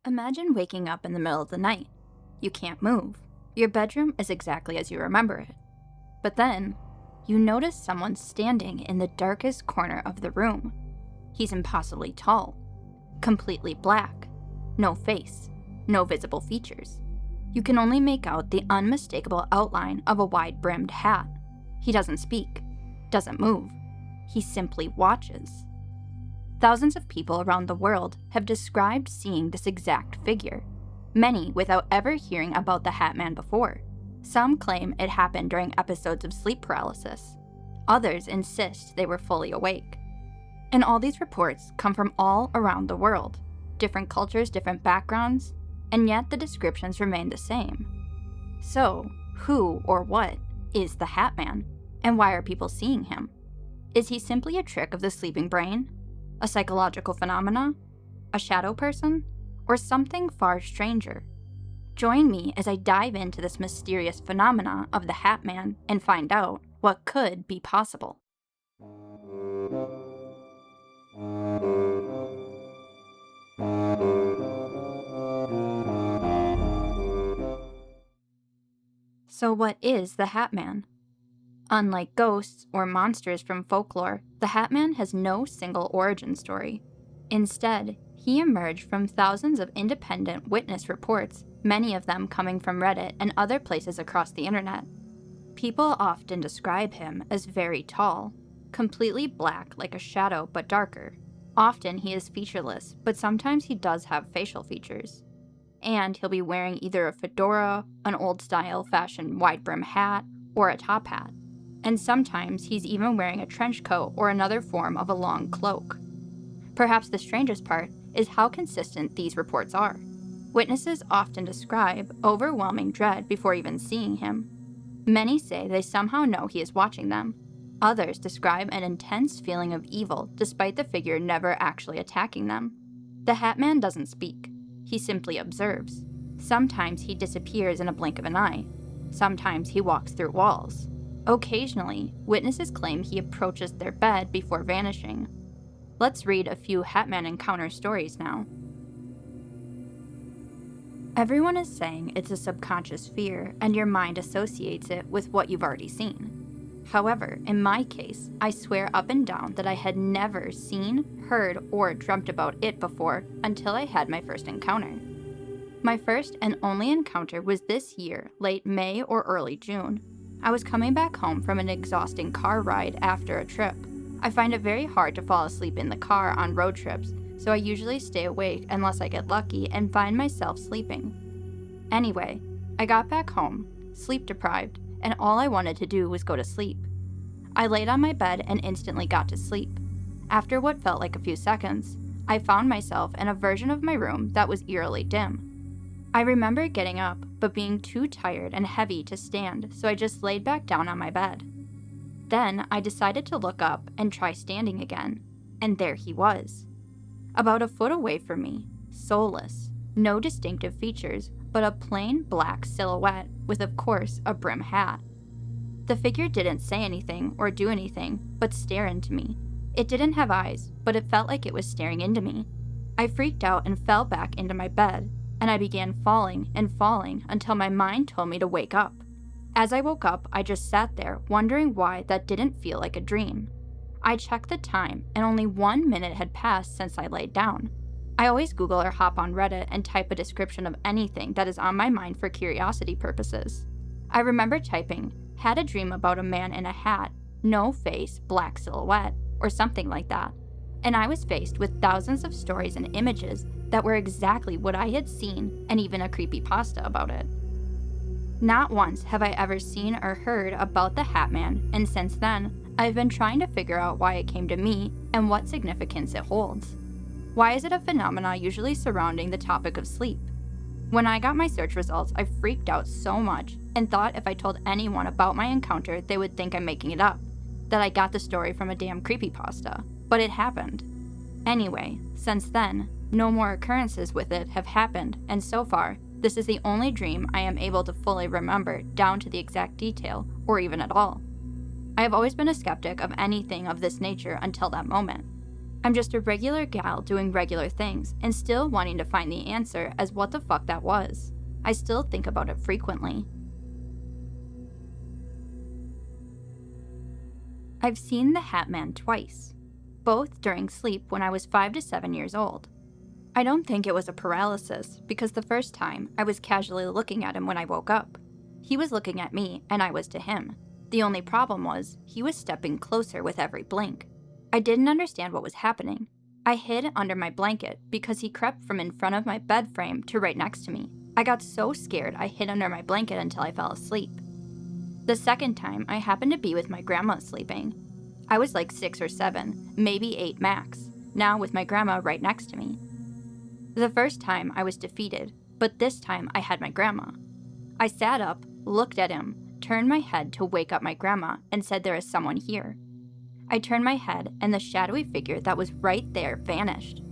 Imagine waking up in the middle of the night. You can't move. Your bedroom is exactly as you remember it. But then, you notice someone standing in the darkest corner of the room. He's impossibly tall, completely black, no face, no visible features. You can only make out the unmistakable outline of a wide-brimmed hat. He doesn't speak, doesn't move. He simply watches. Thousands of people around the world have described seeing this exact figure, many without ever hearing about the Hatman before. Some claim it happened during episodes of sleep paralysis. Others insist they were fully awake. And all these reports come from all around the world, different cultures, different backgrounds, and yet the descriptions remain the same. So, who or what is the Hatman, and why are people seeing him? Is he simply a trick of the sleeping brain? A psychological phenomena? A shadow person? Or something far stranger? Join me as I dive into this mysterious phenomena of the Hatman and find out what could be possible. So what is the Hatman? Unlike ghosts or monsters from folklore, the Hatman has no single origin story. Instead, he emerged from thousands of independent witness reports, many of them coming from Reddit and other places across the internet. People often describe him as very tall, completely black like a shadow but darker. Often he is featureless, but sometimes he does have facial features. And he'll be wearing either a fedora, an old-style fashioned wide-brim hat, or a top hat. And sometimes he's even wearing a trench coat or another form of a long cloak. Perhaps the strangest part is how consistent these reports are. Witnesses often describe overwhelming dread before even seeing him. Many say they somehow know he is watching them. Others describe an intense feeling of evil despite the figure never actually attacking them. The Hatman doesn't speak. He simply observes. Sometimes he disappears in a blink of an eye. Sometimes he walks through walls. Occasionally, witnesses claim he approaches their bed before vanishing. Let's read a few Hatman encounter stories now. Everyone is saying it's a subconscious fear and your mind associates it with what you've already seen. However, in my case, I swear up and down that I had never seen, heard, or dreamt about it before until I had my first encounter. My first and only encounter was this year, late May or early June. I was coming back home from an exhausting car ride after a trip. I find it very hard to fall asleep in the car on road trips, so I usually stay awake unless I get lucky and find myself sleeping. Anyway, I got back home, sleep deprived, and all I wanted to do was go to sleep. I laid on my bed and instantly got to sleep. After what felt like a few seconds, I found myself in a version of my room that was eerily dim. I remember getting up, but being too tired and heavy to stand, so I just laid back down on my bed. Then I decided to look up and try standing again, and there he was. About a foot away from me, soulless, no distinctive features, but a plain black silhouette with, of course, a brim hat. The figure didn't say anything or do anything, but stare into me. It didn't have eyes, but it felt like it was staring into me. I freaked out and fell back into my bed, and I began falling and falling until my mind told me to wake up. As I woke up, I just sat there, wondering why that didn't feel like a dream. I checked the time, and only 1 minute had passed since I laid down. I always Google or hop on Reddit and type a description of anything that is on my mind for curiosity purposes. I remember typing, "had a dream about a man in a hat, no face, black silhouette," or something like that. And I was faced with thousands of stories and images that were exactly what I had seen, and even a creepypasta about it. Not once have I ever seen or heard about the Hatman, and since then, I've been trying to figure out why it came to me and what significance it holds. Why is it a phenomena usually surrounding the topic of sleep? When I got my search results, I freaked out so much and thought if I told anyone about my encounter, they would think I'm making it up, that I got the story from a damn creepypasta. But it happened. Anyway, since then, no more occurrences with it have happened, and so far, this is the only dream I am able to fully remember down to the exact detail, or even at all. I have always been a skeptic of anything of this nature until that moment. I'm just a regular gal doing regular things and still wanting to find the answer as what the fuck that was. I still think about it frequently. I've seen the Hatman twice, both during sleep when I was 5 to 7 years old. I don't think it was a paralysis because the first time I was casually looking at him when I woke up. He was looking at me and I was to him. The only problem was he was stepping closer with every blink. I didn't understand what was happening. I hid under my blanket because he crept from in front of my bed frame to right next to me. I got so scared I hid under my blanket until I fell asleep. The second time, I happened to be with my grandma sleeping. I was like 6 or 7, maybe 8 max, now with my grandma right next to me. The first time I was defeated, but this time I had my grandma. I sat up, looked at him, turned my head to wake up my grandma, and said there is someone here. I turned my head and the shadowy figure that was right there vanished.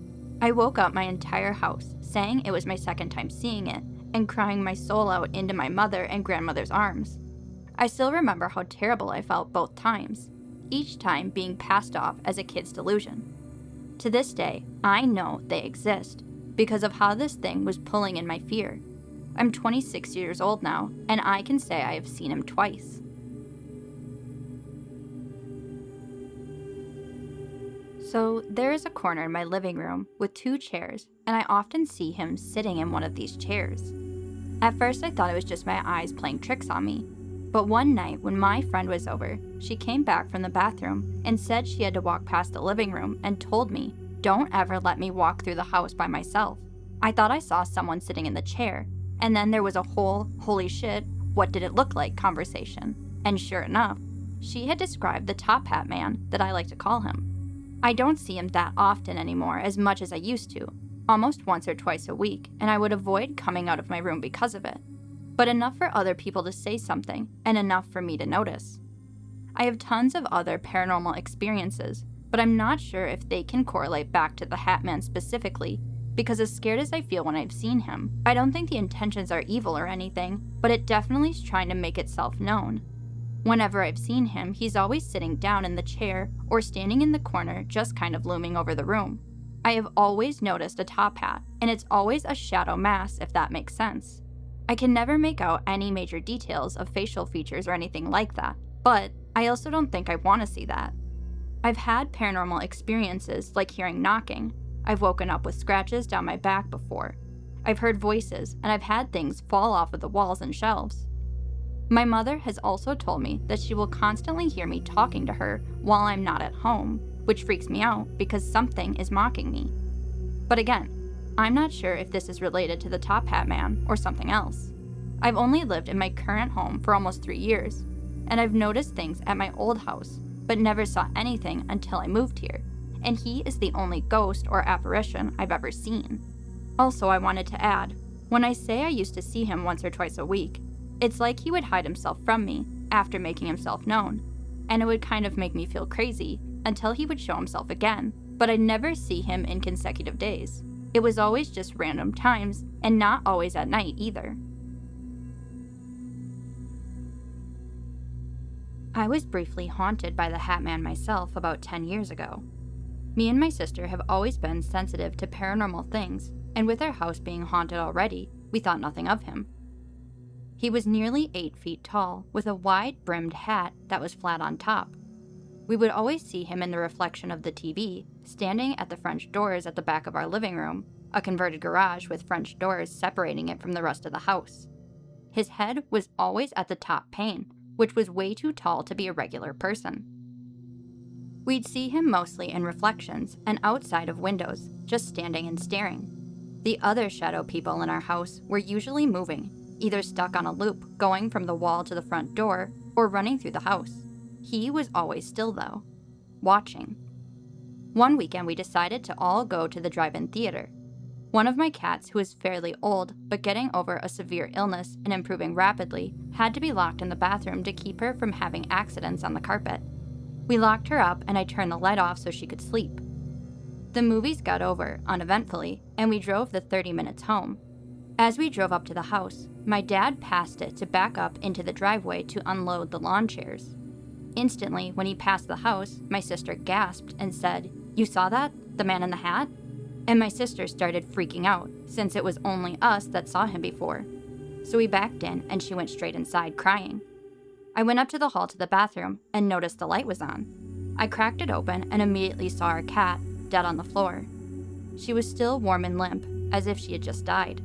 I woke up my entire house, saying it was my second time seeing it, and crying my soul out into my mother and grandmother's arms. I still remember how terrible I felt both times, each time being passed off as a kid's delusion. To this day, I know they exist because of how this thing was pulling in my fear. I'm 26 years old now, and I can say I have seen him twice. So there is a corner in my living room with 2 chairs, and I often see him sitting in one of these chairs. At first I thought it was just my eyes playing tricks on me, but one night when my friend was over, she came back from the bathroom and said she had to walk past the living room and told me, "Don't ever let me walk through the house by myself." I thought I saw someone sitting in the chair, and then there was a whole, holy shit, what did it look like conversation. And sure enough, she had described the top hat man that I like to call him. I don't see him that often anymore as much as I used to, almost once or twice a week, and I would avoid coming out of my room because of it. But enough for other people to say something, and enough for me to notice. I have tons of other paranormal experiences, but I'm not sure if they can correlate back to the Hatman specifically, because as scared as I feel when I've seen him, I don't think the intentions are evil or anything, but it definitely is trying to make itself known. Whenever I've seen him, he's always sitting down in the chair or standing in the corner, just kind of looming over the room. I have always noticed a top hat, and it's always a shadow mass, if that makes sense. I can never make out any major details of facial features or anything like that, but I also don't think I want to see that. I've had paranormal experiences like hearing knocking. I've woken up with scratches down my back before. I've heard voices, and I've had things fall off of the walls and shelves. My mother has also told me that she will constantly hear me talking to her while I'm not at home, which freaks me out because something is mocking me. But again, I'm not sure if this is related to the top hat man or something else. I've only lived in my current home for almost 3 years, and I've noticed things at my old house, but never saw anything until I moved here, and he is the only ghost or apparition I've ever seen. Also, I wanted to add, when I say I used to see him once or twice a week, it's like he would hide himself from me after making himself known, and it would kind of make me feel crazy until he would show himself again, but I'd never see him in consecutive days. It was always just random times, and not always at night either. I was briefly haunted by the Hatman myself about 10 years ago. Me and my sister have always been sensitive to paranormal things, and with our house being haunted already, we thought nothing of him. He was nearly 8 feet tall, with a wide-brimmed hat that was flat on top. We would always see him in the reflection of the TV, standing at the French doors at the back of our living room, a converted garage with French doors separating it from the rest of the house. His head was always at the top pane, which was way too tall to be a regular person. We'd see him mostly in reflections and outside of windows, just standing and staring. The other shadow people in our house were usually moving, either stuck on a loop, going from the wall to the front door, or running through the house. He was always still though, watching. One weekend we decided to all go to the drive-in theater. One of my cats, who is fairly old but getting over a severe illness and improving rapidly, had to be locked in the bathroom to keep her from having accidents on the carpet. We locked her up and I turned the light off so she could sleep. The movies got over uneventfully, and we drove the 30 minutes home. As we drove up to the house, my dad passed it to back up into the driveway to unload the lawn chairs. Instantly, when he passed the house, my sister gasped and said, "You saw that?" The man in the hat? And my sister started freaking out, since it was only us that saw him before. So we backed in and she went straight inside crying. I went up to the hall to the bathroom and noticed the light was on. I cracked it open and immediately saw our cat dead on the floor. She was still warm and limp, as if she had just died.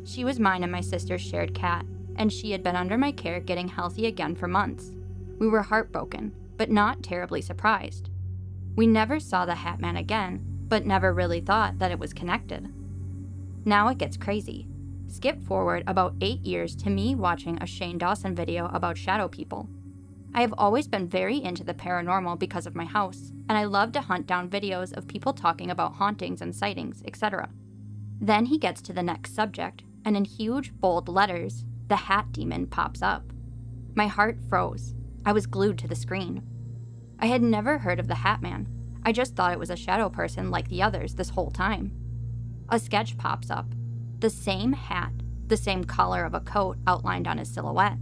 She was mine and my sister's shared cat, and she had been under my care getting healthy again for months. We were heartbroken, but not terribly surprised. We never saw the Hatman again, but never really thought that it was connected. Now it gets crazy. Skip forward about 8 years to me watching a Shane Dawson video about shadow people. I have always been very into the paranormal because of my house, and I love to hunt down videos of people talking about hauntings and sightings, etc. Then he gets to the next subject, and in huge, bold letters, the Hat Demon pops up. My heart froze. I was glued to the screen. I had never heard of the Hatman. I just thought it was a shadow person like the others this whole time. A sketch pops up. The same hat, the same color of a coat outlined on his silhouette.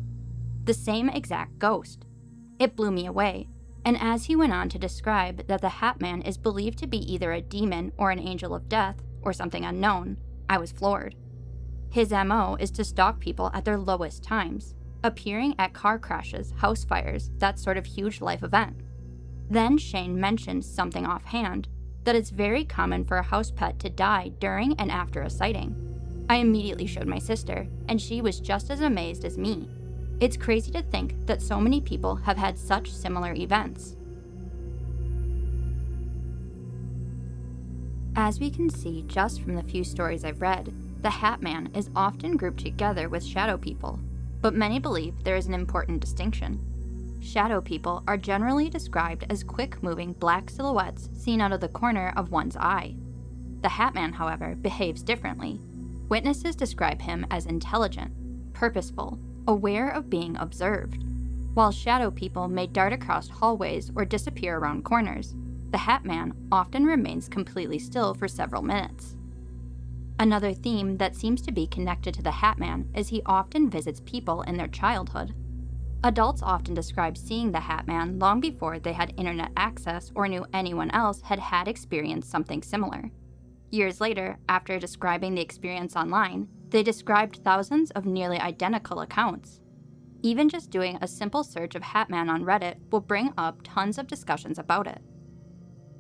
The same exact ghost. It blew me away, and as he went on to describe that the Hatman is believed to be either a demon or an angel of death, or something unknown, I was floored. His MO is to stalk people at their lowest times, appearing at car crashes, house fires, that sort of huge life event. Then Shane mentioned something offhand, that it's very common for a house pet to die during and after a sighting. I immediately showed my sister, and she was just as amazed as me. It's crazy to think that so many people have had such similar events. As we can see just from the few stories I've read, the Hatman is often grouped together with shadow people, but many believe there is an important distinction. Shadow people are generally described as quick-moving black silhouettes seen out of the corner of one's eye. The Hatman, however, behaves differently. Witnesses describe him as intelligent, purposeful, aware of being observed. While shadow people may dart across hallways or disappear around corners, the Hatman often remains completely still for several minutes. Another theme that seems to be connected to the Hatman is he often visits people in their childhood. Adults often describe seeing the Hatman long before they had internet access or knew anyone else had experienced something similar. Years later, after describing the experience online, they described thousands of nearly identical accounts. Even just doing a simple search of Hatman on Reddit will bring up tons of discussions about it.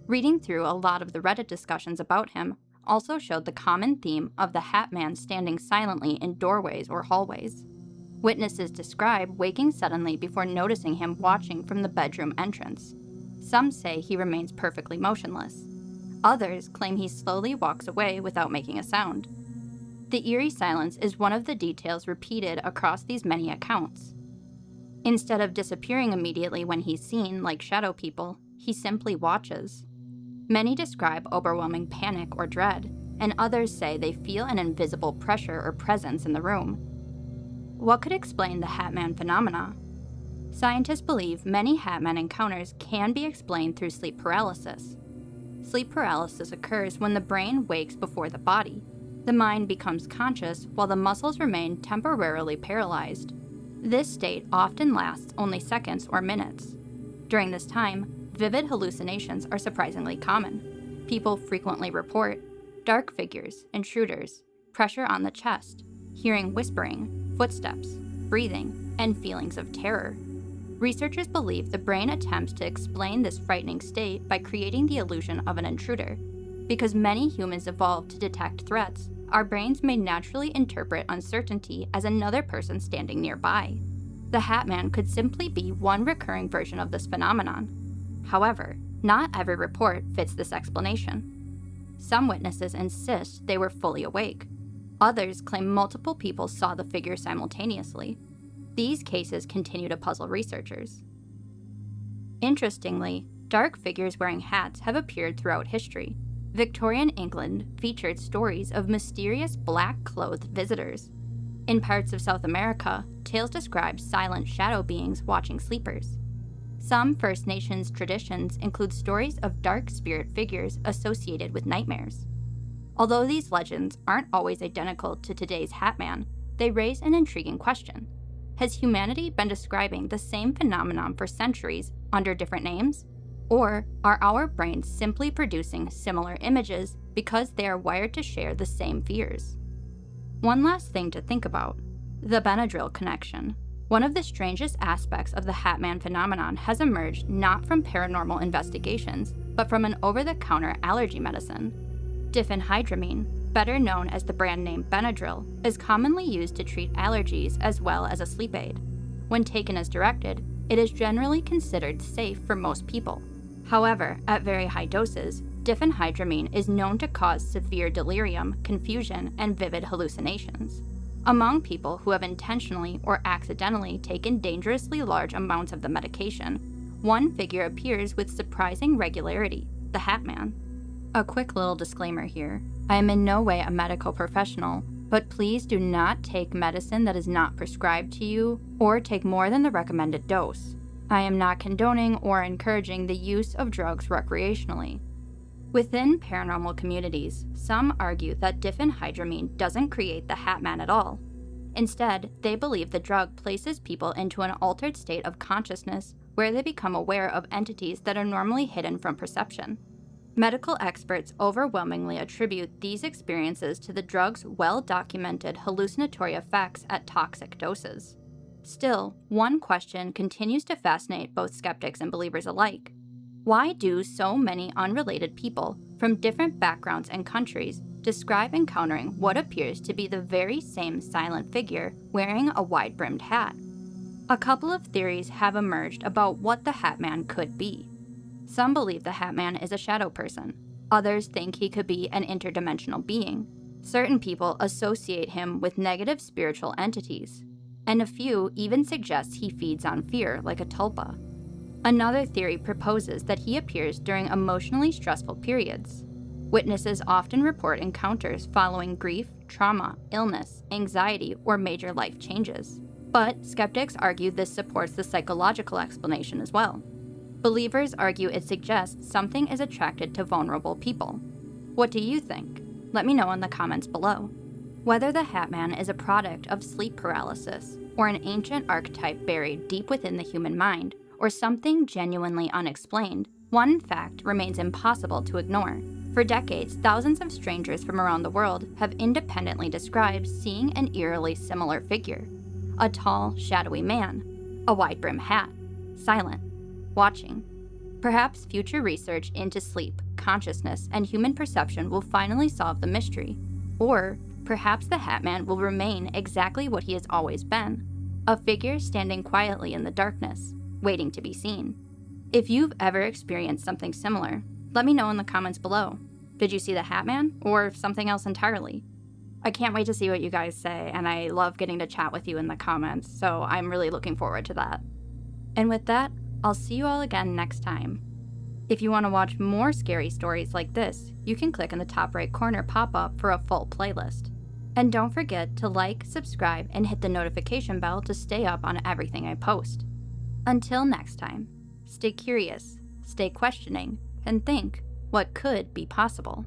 Reading through a lot of the Reddit discussions about him also showed the common theme of the Hatman standing silently in doorways or hallways. Witnesses describe waking suddenly before noticing him watching from the bedroom entrance. Some say he remains perfectly motionless. Others claim he slowly walks away without making a sound. The eerie silence is one of the details repeated across these many accounts. Instead of disappearing immediately when he's seen, like shadow people, he simply watches. Many describe overwhelming panic or dread, and others say they feel an invisible pressure or presence in the room. What could explain the Hatman phenomena? Scientists believe many Hatman encounters can be explained through sleep paralysis. Sleep paralysis occurs when the brain wakes before the body. The mind becomes conscious while the muscles remain temporarily paralyzed. This state often lasts only seconds or minutes. During this time, vivid hallucinations are surprisingly common. People frequently report dark figures, intruders, pressure on the chest, hearing whispering, footsteps, breathing, and feelings of terror. Researchers believe the brain attempts to explain this frightening state by creating the illusion of an intruder. Because many humans evolved to detect threats, our brains may naturally interpret uncertainty as another person standing nearby. The Hatman could simply be one recurring version of this phenomenon. However, not every report fits this explanation. Some witnesses insist they were fully awake. Others claim multiple people saw the figure simultaneously. These cases continue to puzzle researchers. Interestingly, dark figures wearing hats have appeared throughout history. Victorian England featured stories of mysterious black-clothed visitors. In parts of South America, tales describe silent shadow beings watching sleepers. Some First Nations traditions include stories of dark spirit figures associated with nightmares. Although these legends aren't always identical to today's Hatman, they raise an intriguing question. Has humanity been describing the same phenomenon for centuries under different names? Or are our brains simply producing similar images because they are wired to share the same fears? One last thing to think about: the Benadryl connection. One of the strangest aspects of the Hatman phenomenon has emerged not from paranormal investigations, but from an over-the-counter allergy medicine. Diphenhydramine, better known as the brand name Benadryl, is commonly used to treat allergies as well as a sleep aid. When taken as directed, it is generally considered safe for most people. However, at very high doses, diphenhydramine is known to cause severe delirium, confusion, and vivid hallucinations. Among people who have intentionally or accidentally taken dangerously large amounts of the medication, one figure appears with surprising regularity: the Hatman. A quick little disclaimer here: I am in no way a medical professional, but please do not take medicine that is not prescribed to you or take more than the recommended dose. I am not condoning or encouraging the use of drugs recreationally. Within paranormal communities, some argue that diphenhydramine doesn't create the Hatman at all. Instead, they believe the drug places people into an altered state of consciousness where they become aware of entities that are normally hidden from perception. Medical experts overwhelmingly attribute these experiences to the drug's well-documented hallucinatory effects at toxic doses. Still, one question continues to fascinate both skeptics and believers alike. Why do so many unrelated people from different backgrounds and countries describe encountering what appears to be the very same silent figure wearing a wide-brimmed hat? A couple of theories have emerged about what the Hatman could be. Some believe the Hatman is a shadow person. Others think he could be an interdimensional being. Certain people associate him with negative spiritual entities, and a few even suggest he feeds on fear like a tulpa. Another theory proposes that he appears during emotionally stressful periods. Witnesses often report encounters following grief, trauma, illness, anxiety, or major life changes. But skeptics argue this supports the psychological explanation as well. Believers argue it suggests something is attracted to vulnerable people. What do you think? Let me know in the comments below. Whether the Hatman is a product of sleep paralysis, or an ancient archetype buried deep within the human mind, or something genuinely unexplained, one fact remains impossible to ignore. For decades, thousands of strangers from around the world have independently described seeing an eerily similar figure: a tall, shadowy man, a wide-brimmed hat, silent, watching. Perhaps future research into sleep, consciousness, and human perception will finally solve the mystery. Or perhaps the Hatman will remain exactly what he has always been: a figure standing quietly in the darkness, waiting to be seen. If you've ever experienced something similar, let me know in the comments below. Did you see the Hatman, or something else entirely? I can't wait to see what you guys say, and I love getting to chat with you in the comments, so I'm really looking forward to that. And with that, I'll see you all again next time. If you want to watch more scary stories like this, you can click in the top right corner pop-up for a full playlist. And don't forget to like, subscribe, and hit the notification bell to stay up on everything I post. Until next time, stay curious, stay questioning, and think what could be possible.